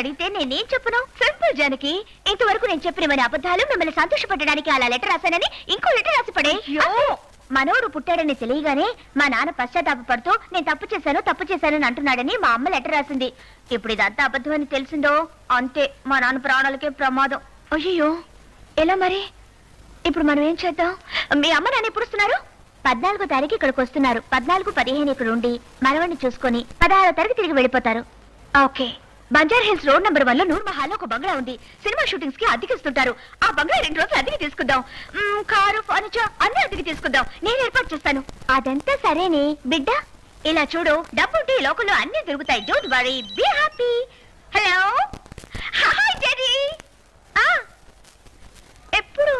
అడిగితే నేనేం చెప్పను? సింపుల్ జానకి, ఇంతవరకు నేను చెప్పినవని అబద్ధాలు మిమ్మల్ని సంతోషపెట్టడానికి అలా లెటర్ రాశానని ఇంకో లెటర్ రాసి పడే. మనోడు పుట్టాడని తెలియగానే మా నాన్న పశ్చాత్తాపడుతూ నేను తప్పు చేశానని అంటున్నాడని మా అమ్మ లెటర్ రాసింది. ఇప్పుడు ఇదంతా అబద్ధం అని తెలిసిందో అంతే, మా నాన్న ప్రాణాలకే ప్రమాదం. అయ్యో, ఎలా మరి? ఇప్పుడు మనం ఏం చేద్దాం? మీ అమ్మ నాన్న ఎప్పుడు వస్తున్నారు? 14వ తారీఖు ఇక్కడికి వస్తున్నారు. 14, 15 ఇక్కడ ఉండి మనవడిని చూసుకొని 16వ తారీఖు తిరిగి వెళ్ళిపోతారు. ఓకే. బంజార్ హిల్స్ రోడ్ నెంబర్ 1 లో నూర్ మహల్ ఒక బంగ్లా ఉంది. సినిమా షూటింగ్స్ కి అద్దెకిస్తుంటారు. ఆ బంగ్లా 2 రోజులు అద్దెకి తీసుకుందాం. కారు, ఫర్నిచర్ అన్ని అద్దెకి తీసుకుందాం. నేను ఏర్పాటు చేస్తాను. అదంతా సరేనే బిడ్డ. ఇలా చూడు, డబ్బుంటే ఈ లోకంలో అన్ని దొరుకుతాయి. Don't worry, be happy. Hello, hi daddy. ఎప్పుడు?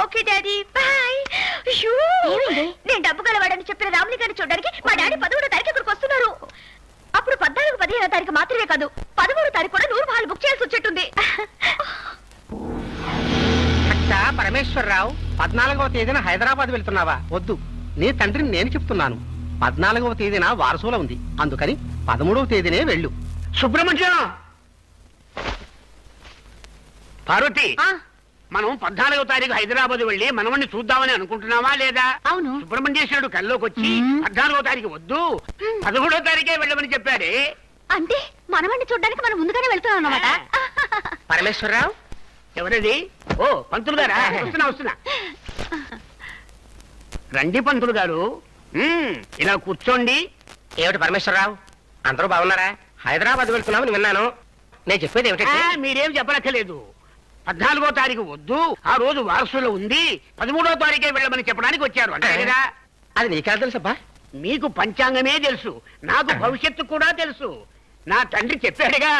Okay daddy, bye. నేను డబ్బు గలవాడని చెప్పిన రాముని గారిని చూడడానికి మా డాడీ 11వ తారీఖు ఇక్కడికి వస్తున్నారు. అప్పుడు 14, 15వ తారీఖు మాత్రమే కాదు, 13వ తారీఖు కూడా నూర్ మహల్ బుక్ చేయాల్సి వచ్చేట్టుంది. అచ్చా పరమేశ్వరరావు, 14వ తేదీన హైదరాబాద్ వెళ్తున్నావా? వద్దు, నీ తండ్రిని నేను చెప్తున్నాను. 14వ తేదీన వారసుల ఉంది, అందుకని 13వ తేదీనే వెళ్ళు. సుబ్రహ్మణ్యం, పార్వతి, మనం 14వ తారీఖు హైదరాబాద్ వెళ్ళి మనవణ్ణి చూద్దామని అనుకుంటున్నావా లేదా? అవును. సుబ్రహ్మణ్యేశ్వరుడు కల్లోకి వచ్చి 14వ తారీఖు వద్దు, 13వ తారీఖే వెళ్ళమని చెప్పాడే. అంటే మనవణ్ణి చూడడానికి మనం ముందుగానే వెళ్తున్నాం అన్నమాట. పరమేశ్వరరావు, ఎవరది? ఓ, పంతులు గారా? వస్తున్నా. రండి పంతులు గారు, ఇలా కూర్చోండి. ఏమిటి పరమేశ్వరరావు, అందరూ బాగున్నారా? హైదరాబాద్ వెళ్తున్నామని విన్నాను. నేను చెప్పేది ఏమిటంటే, మీరేం చెప్పనక్కర్లేదు. 14వ తారీఖు వద్దు, ఆ రోజు వారసులో ఉంది, 13వ తారీఖే వెళ్ళమని చెప్పడానికి వచ్చారు అంటే కదా? అది నీకెలా తెలుసబ్బా? మీకు పంచాంగమే తెలుసు, నాకు భవిష్యత్తు కూడా తెలుసు. నా తండ్రి చెప్పాడుగా.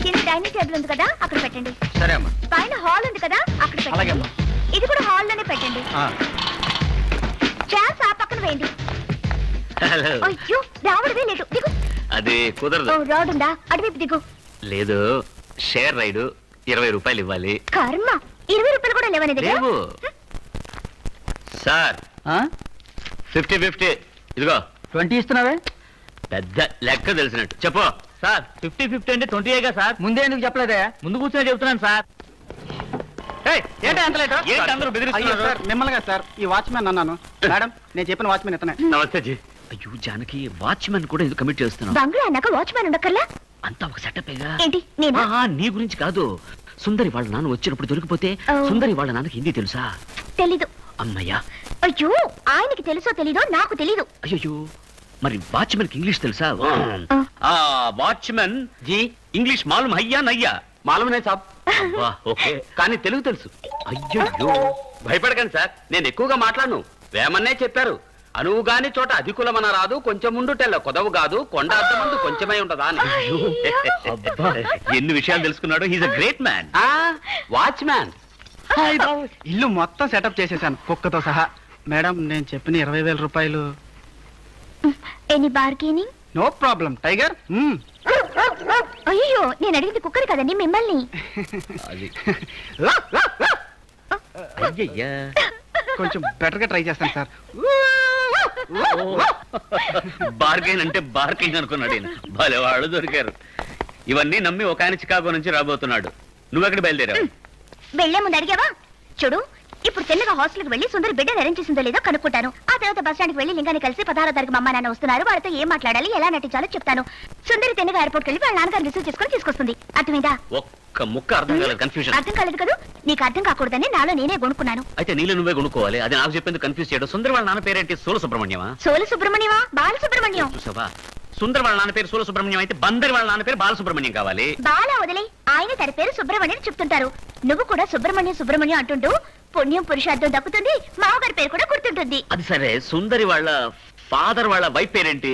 కింద డైనింగ్ టేబుల్ ఉంది కదా, అక్కడ పెట్టండి. సరే అమ్మా. పైన హాల్ ఉంది కదా, అక్కడ పెట్టండి. ఇది కూడా హాల్ లోనే పెట్టండి. చైర్స్ ఆ పక్కన వేయండి. అయ్యో, రావడమే లేదు. దిగు. అది కుదరదు. రాడ్ ఉందా? అటువైపు దిగు. లేదు, షేర్ రైడ్ 20 రూపాయలు ఇవ్వాలి. కర్మ, 20 రూపాయలు కూడా లేవని లేవు సార్. 50-50. ఇదిగో 20 ఇస్తున్నావే? పెద్ద లెక్క తెలిసినట్టు చెప్పు సార్. 50-50 అంటే 20 సార్. ముందే ఎందుకు చెప్పలేదే? ముందు కూర్చొని చెప్తున్నాను సార్. ఏంటి అందరూ బెదిరిస్తున్నారు? మిమ్మల్ని సార్, ఈ వాచ్మెన్ అన్నాను. మేడం, నేను చెప్పిన వాచ్మెన్ ఇతనే. నమస్తే జీ. అయ్యో జానకి, వాచ్మెన్ కూడా ఎందుకు కమిట్ చేస్తున్నావు? బంగ్లా అన్నాక వాచ్మెన్ ఉండక్కర్లా? అంతా ఒక సెటప్. ఏంటి? నేనా? నీ గురించి కాదు, సుందరి వాళ్ళ నాన్న వచ్చినప్పుడు దొరికిపోతే. సుందరి వాళ్ళ నాన్నకి హిందీ తెలుసా? తెలీదు. అమ్మయ్యా. అయ్యో, ఆయనకి తెలుసో తెలీదో నాకు తెలీదు. అయ్యో, మరి వాచ్మెన్ కి ఇంగ్లీష్ తెలుసా? వాచ్మెన్ జీ, ఇంగ్లీష్ మాలూమ్ హయ్యా నయ్యా? మాలూమే సాబ్. ఓకే, కానీ తెలుగు తెలుసు. అయ్యో, భయపడకండి సార్, నేను ఎక్కువగా మాట్లాడను. వేమన్నే చెప్పారు, అనువు గాని చోట అధికులమన రాదు, కొంచెం ఉండుటెల్ల కొదవు కాదు, కొండ అర్థమందు కొంచెమై ఉంటదా అని. ఎన్ని విషయాలు తెలుసుకున్నాడు. He's a great man. Watchman. ఇల్లు మొత్తం సెటప్ చేసేసాను, కుక్కతో సహా. మేడం, నేను చెప్పిన 20,000 రూపాయలు. Any bargaining? No problem tiger. అయ్యో, నేను అడిగింది కుక్కర్ కదండి, మిమ్మల్ని. కొంచెం బెటర్ గా ట్రై చేస్తాను సార్. బార్గెన్ అంటే బార్కింగ్ అనుకున్నాడు ఈయన. భలే వాళ్ళు దొరికారు. ఇవన్నీ నమ్మి ఒక ఆయన చికాగో నుంచి రాబోతున్నాడు. నువ్వెక్కడ బయలుదేరావు? వెళ్లే ముందు అడిగావా? చూడు, ఇప్పుడు తెల్లగా హాస్టల్కి వెళ్ళి సుందరి బిడ్డ అరేంజ్ చేసిందో లేదో కనుక్కుంటాను. ఆ తర్వాత బస్ స్టాండ్కి వెళ్ళి లింగాన్ని కలిసి 16వ తారీఖు మా అమ్మ నాన్న వస్తున్నారు, వాళ్ళతో ఏం మాట్లాడాలి, ఎలా నటించాలో చెప్తాను. సుందరి తెన్నగా ఎయిర్పోర్ట్కి వెళ్ళి వాళ్ళ నాన్నగారిని రిసీవ్ చేసుకుని తీసుకొస్తుంది. అర్థమైందా? ఒక్క ముక్క అర్థం కాలేదు. కన్ఫ్యూజన్. అర్థం కాలేదు కదా? నీకు అర్థం కాకూడదని నాలో నేనే కొనుక్కున్నాను. అయితే నీళ్ళు నువ్వే కొనుక్కోవాలి. అది నాకు చెప్పేందుకు కన్ఫ్యూజ్ చేయడం. సుందర్ వాళ్ళ నాన్న పేరేంటి? సోల సుబ్రహ్మణ్యమా? సోల సుబ్రహ్మణ్యమా? బాల సుబ్రహ్మణ్యం. చూసావా, సుందర్ వాళ్ళ నాన్న పేరు సోల సుబ్రహ్మణ్యం అయితే బందరి వాళ్ళ నాన్న పేరు బాలసుబ్రహ్మణ్యం కావాలి. బాల వదిలే, ఆయన తన పేరు సుబ్రహ్మణ్యం చెప్తుంటారు. నువ్వు కూడా సుబ్రహ్మణ్యం అంటుంటూ పుణ్యం పురుషార్థం దక్కుతుంది, మావగారి పేరు కూడా గుర్తుంటుంది. అది సరే, సుందరి వాళ్ళ ఫాదర్ వాళ్ళ వైఫ్ పేరేంటి?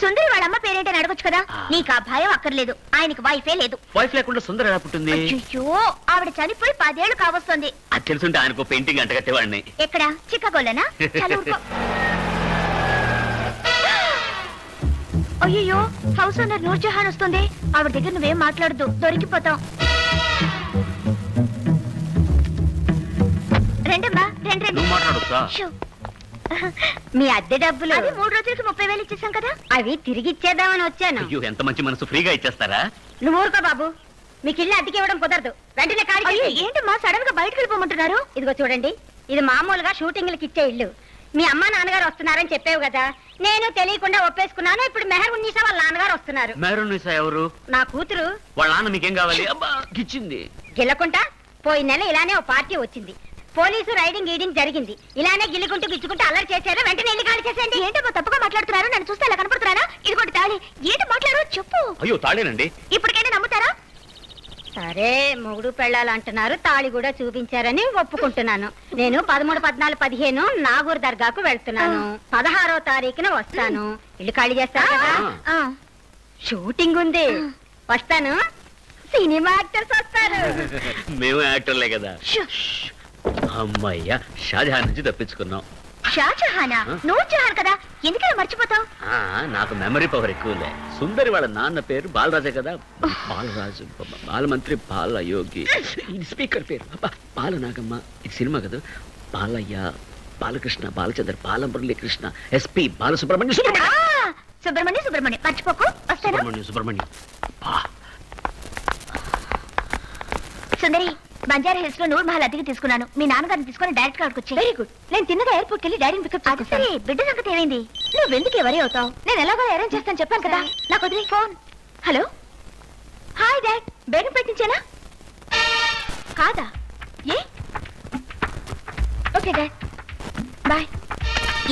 సుందరి వాళ్ళ అమ్మ పేరేంటని అడగొచ్చు కదా. నీకు ఆ భయం అక్కర్లేదు, ఆయనకి వైఫే లేదు. వైఫ్ లేకుండా సుందరి ఎలా పుట్టింది? అయ్యో, ఆవిడ చనిపోయి 10 ఏళ్లు కావస్తుంది. అది తెలుసుంటే ఆయనకు పెయింటింగ్ అంటగట్టేవాడిని. ఎక్కడ? చికాగోలోనా? అయ్యో, హౌస్ ఓనర్ నూర్జహాన్ వస్తుంది. ఆవిడ దగ్గర నువ్వేం మాట్లాడద్దు, దొరికిపోతాం. రండమ్మా, రండి. నువ్వు మాట్లాడొచ్చా? మీ అద్దె డబ్బులు అది 3 రోజులకి 30,000 ఇచ్చేసాం కదా, అవి తిరిగి ఇచ్చేద్దామని వచ్చాను. అయ్యో ఎంత మంచి మనసు, ఫ్రీగా ఇచ్చేస్తారా? నువ్వు ఊరుకో బాబు, మీకు ఇల్లు అద్దెకి ఇవ్వడం కుదరదు. వెంటనే ఖాళీ చేసి. ఏంటమ్మా సడన్ గా బయటకు వెళ్ళిపోమంటున్నారు? ఇదిగో చూడండి, ఇది మామూలుగా షూటింగ్లకి ఇచ్చే ఇల్లు. మీ అమ్మ నాన్నగారు వస్తున్నారని చెప్పావు కదా, నేను తెలియకుండా ఒప్పేసుకున్నాను. ఇప్పుడు మెహర్ ఉన్నీసా వాళ్ళ నాన్నగారు వస్తున్నారు. మేరునిసా ఎవరు? నా కూతురు. వాళ్ళ నాన్న మీకేం కావాలి? అబ్బా గిచ్చింది. గిల్లకుంటా పోయిన నెల ఇలానే ఓ పార్టీ వచ్చింది. పోలీసు రైడింగ్ గీడింగ్ జరిగింది. ఇలానే గిల్లుకుంటూ గిచ్చుకుంటూ అల్లరి చేశారు. వెంటనే ఇల్లు ఖాళీ చేసేయండి. ఏంటో తప్పుగా మాట్లాడుతున్నారు, నన్ను చూస్తే అలా కనపడుతున్నారా? ఇదిగోటి తాళి. ఏంటి మాట్లాడు చెప్పు. అయ్యో తాళేనండి. ఇప్పటికైనా నమ్ముతారా? సరే, మొగుడు పెళ్ళాలు అంటున్నారు, తాళి కూడా చూపించారని ఒప్పుకుంటున్నాను. నేను 13, 14, 15 నాగూర్ దర్గాకు వెళ్తున్నాను. 16వ తారీఖున వస్తాను. ఇల్లు ఖాళీ చేస్తారు కదా? షూటింగ్ ఉంది, వస్తాను. సినిమా యాక్టర్స్ వస్తారు. మేము యాక్టర్లే కదా. అమ్మయ్యా, షాజహాన్ నుంచి తప్పించుకున్నాం. షాజహానా? నువ్వు జహాన్ కదా, ఎందుకలా మర్చిపోతావు? నాకు మెమరీ పవర్ ఎక్కువలే. సుందరి వాళ్ళ నాన్న పేరు బాలరాజే కదా. బాలరాజు, బాలమంత్రి, బాలయోగి. ఇది స్పీకర్ పేరు. అబ్బా, బాలనాగమ్మ. ఇది సినిమా కదా. బాలయ్య, బాలకృష్ణ, బాలచంద్ర, బాలమురళీకృష్ణ, ఎస్పి బాలసుబ్రహ్మణ్యం. సుబ్రహ్మణ్యం మర్చిపోకు. వస్తాను. సుబ్రహ్మణ్యం. సుందరి, బంజారా హిల్స్ లో నూర్ మహల్ అద్దెకి తీసుకున్నాను. మీ నాన్నగారిని తీసుకుని డైరెక్ట్ గా వచ్చి. Very good. నేను తిన్నగా ఎయిర్పోర్ట్ కి వెళ్ళి డాడీని పికప్ చేసుకుంటాను. బిడ్డ సంగతి ఏమైంది? నువ్వు ఎందుకు ఎవరే అవుతావు? నేను ఎలాగో అరేంజ్ చేస్తాను చెప్పాను కదా. నాకు వదిలే ఫోన్. Hello, hi dad. బేగం పెట్టించానా? కాదా? ఏ? Okay dad, bye.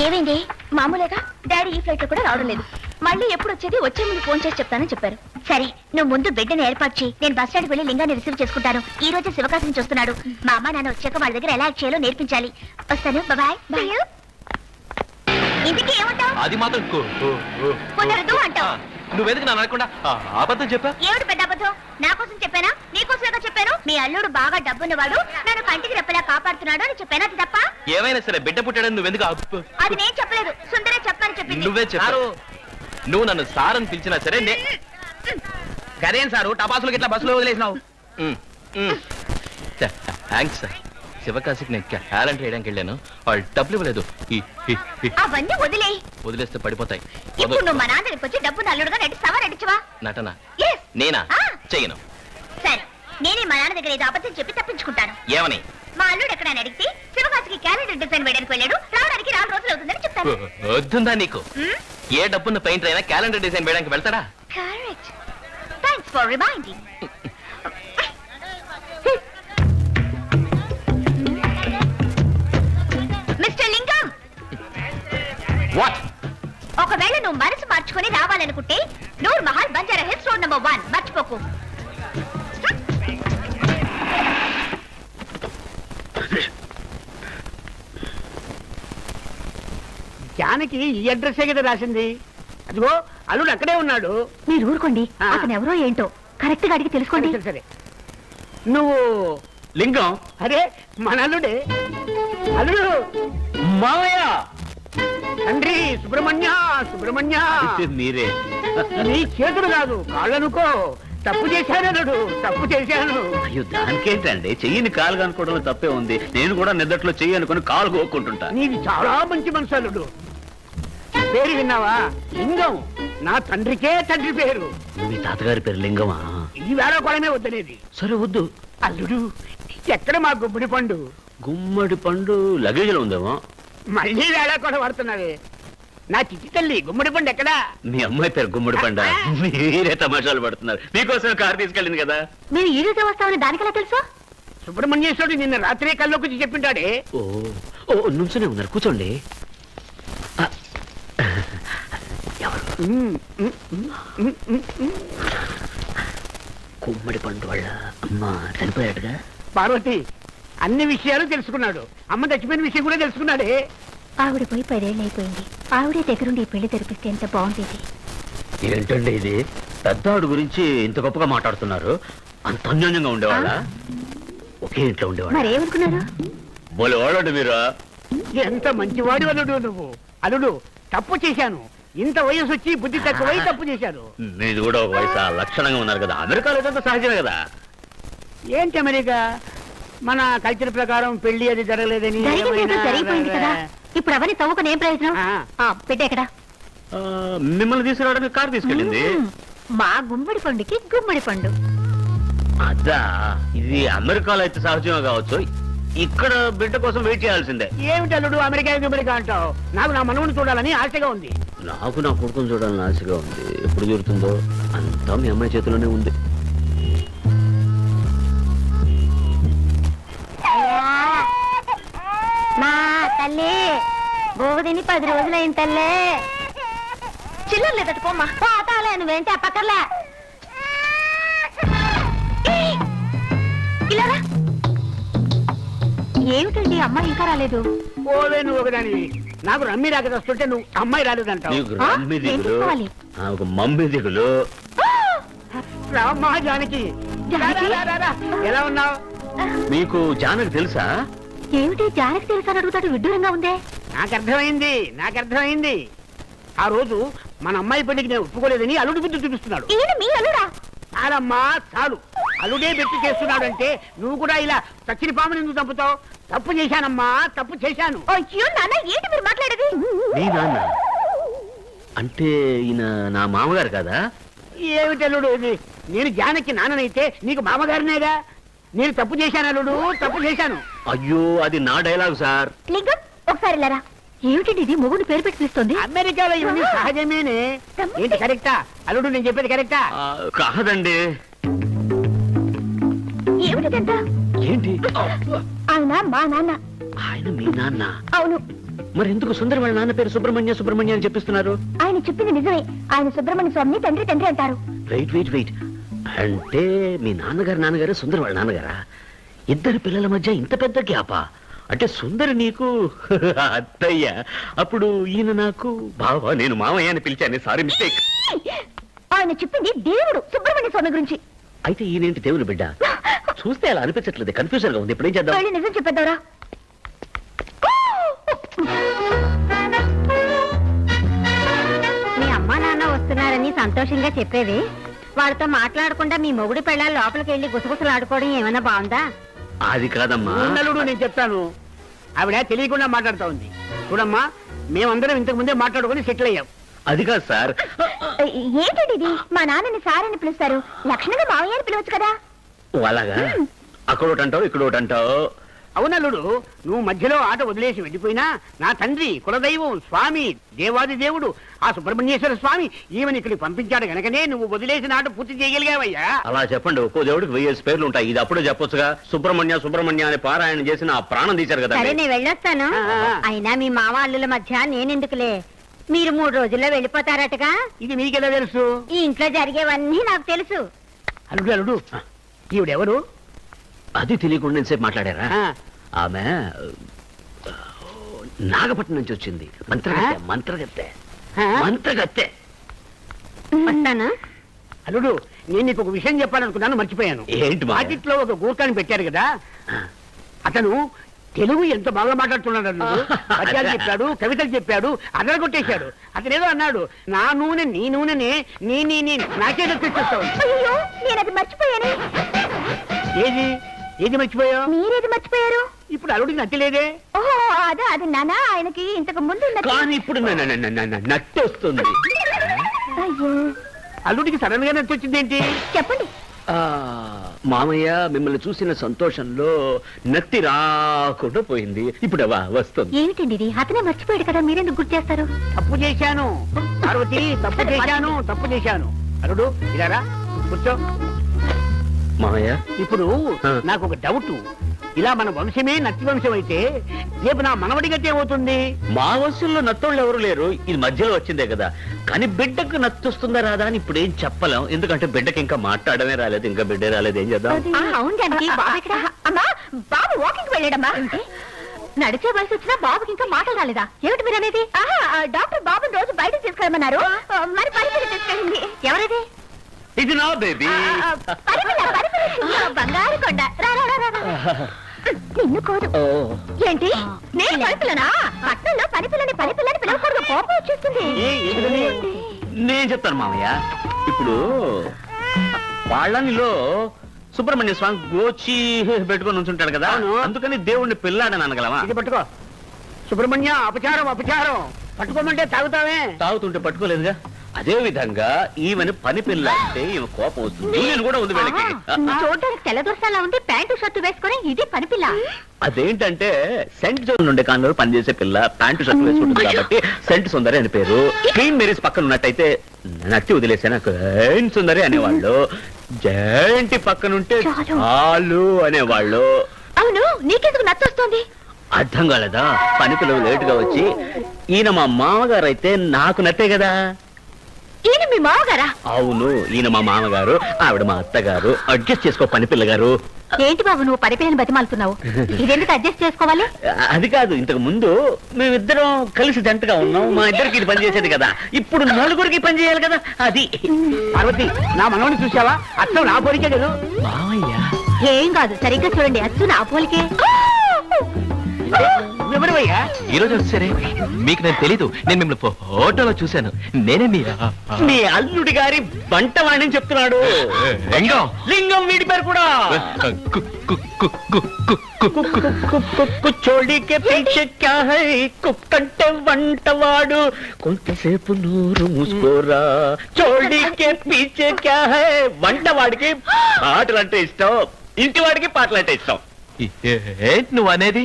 ఏమైంది? మామూలుగా డాడీ ఈ ఫ్లైట్ లో కూడా రావడం లేదు. మళ్ళీ ఎప్పుడు వచ్చేది వచ్చే ముందు ఫోన్ చేసి చెప్తానని చెప్పారు. సరే, నువ్వు ముందు బిడ్డను ఏర్పాటు చేయి. నేను బస్ స్టాండ్కి వెళ్ళి లింగాన్ని రిసీవ్ చేసుకుంటాను. ఈ రోజే శివకాశి నుంచి వస్తున్నాడు. మా అమ్మ నాన్న వచ్చాక వాళ్ళ దగ్గర ఎలా యాక్ట్ చేయాలో నేర్పించాలి. వస్తాను. బాయ్. ఇందుకే ఏమంటావు? అది మాత్రం కుదరదు అంటావు. నువ్వెందుకు నన్ను అనకుండా అబద్ధం చెప్పా? ఏమిటి పెద్ద అబద్ధం? నా కోసం చెప్పానా, నీకోసమేగా చెప్పాను. మీ అల్లుడు బాగా డబ్బున్నవాడు, నన్ను కంటికి రెప్పలా కాపాడుతున్నాడు అని చెప్పాను. అది తప్ప? ఏమైనా సరే బిడ్డ పుట్టాడని నువ్వెందుకు అది నేను చెప్పలేదు, సుందరే చెప్పని చెప్పింది. నువ్వే చెప్పారు. నువ్వు నన్ను సార్ అని పిలిచినా సరే గదేం సారు టపాసులు ఇట్లా బస్సులో వదిలేసినావు? Thanks sir. శివకాశికి నేను టాలెంట్ వేయడానికి వెళ్ళాను, వాళ్ళు డబ్బులు ఇవ్వలేదు. అవన్నీ వదిలేయి. వదిలేస్తే పడిపోతాయి. ఇప్పుడు నువ్వు మా నాన్న వచ్చి డబ్బు నల్లుడుగా నటిస్తావా, నటించవా? నటన Yes. నేనా? ఆ. చెయ్యను. సరే, నేనే మా నాన్న దగ్గర ఏదో అబద్ధం చెప్పి తప్పించుకుంటాను. ఏమని? మా అల్లుడు ఎక్కడైనా అడిగితే శివకాశికి క్యాలెండర్ డిజైన్ వేయడానికి వెళ్ళాడు, రావడానికి 4 రోజులు అవుతుందని చెప్తాను. వద్దుందా నీకు? ఏ డబ్బున్న పెయింటర్ అయినా క్యాలెండర్ డిజైన్ వేయడానికి వెళ్తాడా? Correct. Thanks for reminding. Mister Lingam, what? ఒకవేళ నువ్వు మనసు మార్చుకొని రావాలనుకుంటే నూర్ మహల్ బంజారా హిల్స్ రోడ్ నెంబర్ 1 మర్చిపోకు. జానకి ఈ అడ్రస్సే కదా రాసింది. అదిగో అల్లుడు అక్కడే ఉన్నాడు. మీరు ఊరుకోండి, ఆ. అతను ఎవరో ఏంటో కరెక్ట్ గా అడిగి తెలుసుకోండి. సరే సరే. నువ్వు లింగం అరే మన అల్లుడే. అల్లుడు మావయ్య. తండ్రి సుబ్రహ్మణ్య, సుబ్రహ్మణ్య. మీరే? నీ చేతులు కాదు కాళ్ళనుకో. తప్పు చేశాను అల్లుడు, తప్పు చేశాను. అయ్యో దానికేంటండి, చెయ్యిని కాలుగా అనుకోవడంలో తప్పే ఉంది. నేను కూడా నిద్దట్లో చెయ్యి అనుకుని కాలు కోక్కుంటుంటా. నీది చాలా మంచి మనసు అల్లుడు. పేరు విన్నావా? లింగం. నా తండ్రికే తండ్రి పేరు. మీ తాతగారి పేరు లింగమా? ఈ వేళ కూడానే వద్దనేది. సరే వద్దు. అల్లుడు, ఎక్కడ మా గుమ్మడి పండు? గుమ్మడి పండు లగేజ్ లో ఉందేమో. మళ్ళీ వేళ కూడా పడుతున్నావే. నా చిట్టి తల్లి గుమ్మడి పండు ఎక్కడా? మీ అమ్మాయి పేరు గుమ్మడి పండ. మీరే తమాషాలు పడుతున్నారు. మీకోసం కారు తీసుకెళ్ళింది కదా. మీరు ఈ రోజే వస్తామని దానికెలా తెలుసా? సుబ్రహ్మణ్యేశ్వరుడు నిన్న రాత్రే కల్లోకి చెప్పింటాడే. ఓ ఓ నుంచునే ఉన్నారు, కూర్చోండి. ఎవరు? గుమ్మడి పండు వాళ్ళ అమ్మ చనిపోయాడుగా. పార్వతి అన్ని విషయాలు తెలుసుకున్నాడు. అమ్మ చచ్చిపోయిన విషయం కూడా తెలుసుకున్నాడే. ఆవిడ పోయి 10 ఏళ్ళు అయిపోయింది. ఆవిడే దగ్గరుండి ఈ పెళ్లి తెరిపిస్తే ఎంత బాగుండేది. ఏంటండి ఇది? పెద్దవాడు గురించి ఇంత గొప్పగా మాట్లాడుతున్నారు. అంత అన్యోన్యంగా ఉండేవాళ్ళ? ఒకే ఇంట్లో ఉండేవాళ్ళ? మరేమనుకున్నారు? బోలే వాళ్ళండి మీరు. ఎంత మంచివాడి అల్లుడు నువ్వు. అల్లుడు, తప్పు చేశాను. ఇంత వయసు వచ్చి బుద్ధి తక్కువై తప్పు చేశాను. మీది కూడా ఒక వయసు లక్షణంగా ఉన్నారు కదా. అమెరికాలో ఇదంతా సహజమే కదా. ఏంటి అమెరికా? మన కల్చర్ ప్రకారం పెళ్లి అది జరగలేదని జరిగింది ఏదో జరిగిపోయింది కదా. ఇప్పుడు అవన్నీ తవ్వుకుని ఏం ప్రయోజనం పెట్టేక్కడ మిమ్మల్ని తీసుకురావడానికి కారు తీసుకెళ్ళింది. మా గుమ్మడి పండుకి గుమ్మడి పండు. అదా, ఇది అమెరికాలో అయితే సహజంగా కావచ్చు, ఇక్కడ బిడ్డ కోసం వెయిట్ చేయాల్సిందే. ఏమిటి అల్లుడు అమెరికా అంటావు? నాకు నా మనవుని చూడాలని ఆశగా ఉంది. నాకు నా కొడుకుని చూడాలని ఆశగా ఉంది. ఎప్పుడు జరుగుతుందో అంతా మీ అమ్మాయి చేతిలోనే ఉంది. మా తల్లి బోధిని 10 రోజులైంది తల్లే. చిల్లర లేదట పోమ్మా. పోతాలే, నువ్వేంటి అప్పక్కర్లే. ఇలా రా. ఏమిటండి అమ్మాయి ఇంకా రాలేదు? ఓవే నువ్వు ఒకదానివి. నాకు రమ్మి రాక వస్తుంటే నువ్వు అమ్మాయి రాలేదంటావు. నీకు రమ్మి ఏం దిగులు, తీసుకోవాలి? నాకు మమ్మీ దిగులు. రామ్మా జానకి. రా, రా, రా, రా. ఎలా ఉన్నావు? మీకు జానకి తెలుసా? ఏమిటి జానకి తెలుసా అని అడుగుతాడు, విడ్డూరంగా ఉందే. నాకు అర్థమైంది. ఆ రోజు మన అమ్మాయి పెళ్లికి నేను ఒప్పుకోలేదని అల్లుడు బుద్ధి చూపిస్తున్నాడు. ఈయన మీ అల్లుడా? చాలమ్మా చాలు. అల్లుడే పెట్టి చేస్తున్నాడంటే నువ్వు కూడా ఇలా చచ్చిన పాముని ఎందుకు చంపుతావు? తప్పు చేశానమ్మా, తప్పు చేశాను. అయ్యో నాన్న, ఏంటి మీరు మాట్లాడేది? నీ నాన్న అంటే ఈయన నా మామగారు కదా? ఏమిటి అల్లుడు ఇది? నేను జానకి నాన్ననైతే నీకు మామగారినేగా. నేను తప్పు చేశాను అల్లుడు, తప్పు చేశాను. అయ్యో, అది నా డైలాగ్ సార్. లింగం ఒకసారి లేరా. ఏమిటండి ఇది, మొగుడు పేరు పెట్టి పిలుస్తుంది? అమెరికాలో ఇవన్నీ సహజమేనే. ఏంటి కరెక్టా అల్లుడు? నేను చెప్పేది కరెక్టా? కాదండి. ఏమిటిదంత? ఏంటి? ఆయన మా నాన్న. ఆయన మీ నాన్న? అవును. మరి ఎందుకు సుందర వాళ్ళ నాన్న పేరు సుబ్రహ్మణ్య అని చెప్పిస్తున్నారు? ఆయన చెప్పింది నిజమే. ఆయన సుబ్రహ్మణ్య స్వామిని తండ్రి అంటారు. వెయిట్ అంటే మీ నాన్నగారు సుందర వాళ్ళ నాన్నగారా? ఇద్దరు పిల్లల మధ్య ఇంత పెద్ద గ్యాపా? అంటే సుందర నీకు అత్తయ్య, అప్పుడు ఈయన నాకు బావా, నేను మామయ్య అని పిలిచాను. Sorry, mistake. ఆయన చెప్పింది దేవుడు సుబ్రహ్మణ్య స్వామి గురించి. అయితే ఈయనేంటి దేవుని బిడ్డ? చూస్తే అలా అనిపించట్లేదు, కన్ఫ్యూజన్ గా ఉంది. ఇప్పుడు ఏం చేద్దాం? వెళ్ళి నిజం చెప్పేద్దారా? మీ అమ్మా నాన్న వస్తున్నారని సంతోషంగా చెప్పేది. వాళ్ళతో మాట్లాడకుండా మీ మొగుడు పెళ్ళాలు లోపలికి వెళ్ళి గుసగుసలాడుకోవడం ఏమైనా బాగుందా? అది కాదమ్మా. ఉన్నలుడు నేను చెప్తాను. ఆవిడ తెలియకుండా మాట్లాడుతా ఉంది. చూడమ్మా, మేమందరం ఇంతకు ముందే మాట్లాడుకుని సెటిల్ అయ్యాం. అది కాదు సార్. ఏంటండి ఇది? మా నాన్నని సార్ అని పిలుస్తారు, లక్షణంగా మావయ్య అని పిలవచ్చు కదా. అలాగా? అక్కడ ఒకటి అంటావు, ఇక్కడ ఒకటి అంటావు. అవునల్లుడు, నువ్వు మధ్యలో ఆట వదిలేసి వెళ్ళిపోయినా నా తండ్రి, కులదైవం, స్వామి, దేవాది దేవుడు ఆ సుబ్రహ్మణ్యేశ్వర స్వామి ఈమెను ఇక్కడికి పంపించాడు గనకనే నువ్వు వదిలేసిన ఆట పూర్తి చేయగలిగావయ్యా. అలా చెప్పండి. ఒక్కో దేవుడికి 1000 పేర్లు ఉంటాయి. ఇది అప్పుడే చెప్పొచ్చుగా. సుబ్రహ్మణ్య అని పారాయణ చేసిన ఆ ప్రాణం తీశారు కదా. సరే, నేను వెళ్ళొస్తాను. అయినా మీ మామ అల్లుల మధ్య నేనెందుకులే. మీరు 3 రోజుల్లో వెళ్ళిపోతారటగా. ఇది మీకెలా తెలుసు? ఈ ఇంట్లో జరిగేవన్నీ నాకు తెలుసు. అల్లుడు ఈవిడెవరు? అది తెలియకుండా ఎంతసేపు మాట్లాడారా? ఆమె నాగపట్నం నుంచి వచ్చింది. మంత్రగత్తె. వస్తానా? అల్లుడు, నేను నీకు ఒక విషయం చెప్పాలనుకున్నాను, మర్చిపోయాను. ఏంటి? వాటిలో ఒక గూర్ఖాని పెట్టారు కదా, అతను తెలుగు ఎంత బాగా మాట్లాడుతున్నాడు అల్లుడు. పద్యాలు చెప్పాడు, కవితలు చెప్పాడు, అదరగొట్టేశాడు. అతనేదో అన్నాడు, నా నూనె నీ నూనెనే నీ నాకే తెచ్చేస్తావు. అయ్యో, నేను అది మర్చిపోయాను. ఏది మర్చిపోయావు? మీరేది మర్చిపోయారు? ఇప్పుడు అల్లుడికి నచ్చలేదే. ఓహో, అది నానా ఆయనకి ఇంతకు ముందు కానీ ఇప్పుడు నట్టొస్తుంది. అయ్యో, అల్లుడికి సడన్ గా నచ్చొచ్చింది ఏంటి? చెప్పండి. మామయ్య మిమ్మల్ని చూసిన సంతోషంలో నత్తి రాకుండా పోయింది. ఇప్పుడు వస్తుంది. ఏమిటండి ఇది? అతనే మర్చిపోయాడు కదా, మీరెందుకు గుర్తు చేస్తారు? తప్పు చేశాను పార్వతి, తప్పు చేశాను. అల్లుడు ఇలారా, కూర్చో. మామయ్య, ఇప్పుడు నాకు ఒక డౌట్. ఇలా మన వంశమే నత్తి వంశం అయితే రేపు నా మనవడి గట్టి ఏమవుతుంది? మా వంశంలో నత్తోళ్ళు ఎవరు లేరు. ఇది మధ్యలో వచ్చిందే కదా. కానీ బిడ్డకు నత్తొస్తుందా రాదా అని ఇప్పుడు ఏం చెప్పలేం. ఎందుకంటే బిడ్డకి ఇంకా మాట్లాడమే రాలేదు, ఇంకా బిడ్డే రాలేదు. ఏం చేద్దాం? అవును జానకి, బాబు ఎక్కడ? అమ్మా, బాబు వాకింగ్ వెళ్ళాడమ్మా. నడిచే వయసు వచ్చినా బాబుకి ఇంకా మాటలు రాలేదా? ఏమిటి మీరు అనేది? డాక్టర్ బాబుని రోజు బయట తీసుకెళ్ళమన్నారు. మరి పరిస్థితి తీసుకెళ్ళింది. ఎవరిది? ఇది నా బేబీ. బంగారు కొండ. నిన్ను కోరు. ఏంటి? నేను పనిపిల్లనా? పట్టణంలో పనిపిల్లని పిలవకూడదు, కోపం వచ్చేస్తుంది. నేను చెప్తాను మామయ్య. ఇప్పుడు వాళ్ళనిలో సుబ్రహ్మణ్య స్వామి గోచి పెట్టుకొని ఉంచుంటాడు కదా, అందుకని దేవుణ్ణి పిల్లాడని అనగలమా? ఇది పట్టుకో. సుబ్రహ్మణ్య అపచారం అపచారం, పట్టుకోమంటే తాగుతావే. తాగుతుంటే పట్టుకోలేదుగా. అదే విధంగా ఈమెను పని పిల్ల అంటే ఈమె కోపం వస్తుంది. నేను కూడా ఉంది వీళ్ళకి. చూడడానికి తెల్లదొరసాలా ఉంది, ప్యాంటు షర్టు వేసుకొని ఇది పనిపిల్ల. అదేంటంటే సెంట్ జోన్ నుండి కాలంలో పనిచేసే పిల్ల ప్యాంటు షర్ట్ వేసుకుంటుంది కాబట్టి సెంట్ సుందరి అని పేరు. క్వీన్ మేరీస్ పక్కన ఉన్నట్టయితే నట్టి వదిలేసాను క్వీన్ సుందరి అనేవాళ్ళు. జయంతి పక్కనుంటే చాలు అనేవాళ్ళు. అవును, నీకెందుకు నచ్చొస్తుంది? అర్థం కాలేదా? పని పిల్లలు లేటుగా వచ్చి ఈయన మా మామగారు అయితే నాకు నట్టే కదా. ఈయన మీ మావగారా? అవును, ఈయన మా మామగారు, ఆవిడ మా అత్తగారు. అడ్జస్ట్ చేసుకో పని పిల్లగారు. ఏంటి బాబు నువ్వు పడిపోయిన బతిమాలుతున్నావు? ఇదెందుకు అడ్జస్ట్ చేసుకోవాలి? అది కాదు, ఇంతకు ముందు మేమిద్దరం కలిసి జంటగా ఉన్నాం. మా ఇద్దరికి ఇది పని చేసేది కదా, ఇప్పుడు నలుగురికి పని చేయాలి కదా. అది పార్వతి, నా మనవని చూసావా? అచ్చం నా పోలికే కదా. మావయ్య ఏం కాదు, సరిగ్గా చూడండి, అచ్చు నా పోలికే. ఎవరివయ్యా? ఈ రోజు వచ్చారే, మీకు నేను తెలీదు. నేను మిమ్మల్ని ఫోటోలో చూశాను. నేనే మీ మీ అల్లుడి గారి వంటవాణి చెప్తున్నాడు. లింగం. లింగం వీడి పేరు కూడా. చోళీకే పీచే క్యా హై, కుక్కంటే వంటవాడు. కొంతసేపు నూరు మూసుకోరా. చోళీకే పీచే క్యా హై. వంటవాడికి పాటలు అంటే ఇష్టం, ఇంటి వాడికి పాటలు అంటే ఇష్టం. ఏంటి నువ్వు అనేది?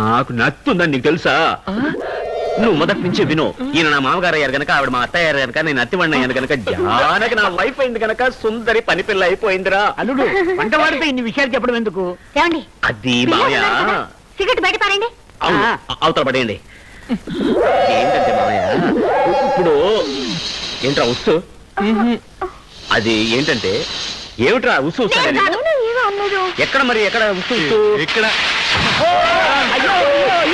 నాకు నచ్చుందని నీకు తెలుసా? నువ్వు మొదటి నుంచి విను. ఈయన నా మామగారు అయ్యారు కనుక, ఆవిడ మా అత్తయ్య అయ్యారు కనుక, నేను అత్తివాడిని అయ్యాను కనుక, జానకి నా వైఫ్ అయింది కనుక సుందరి పని పిల్ల అయిపోయిందిరా. అల్లుడు, వంటవాడితో ఇన్ని విషయాలు చెప్పడం ఎందుకు? ఏమండి, అది మామయ్య. సిగరెట్ బయట పారండి. అవును, అవతల పడేయండి. ఏంటంటే మామయ్య, ఇప్పుడు ఏంట్రా ఉస్సు? అది ఏంటంటే ఏమిట్రా ఉస్సు వస్తానని? ఏమో అన్నారు. ఎక్కడ మరి ఎక్కడ ఉస్సు? ఇక్కడ అయ్యో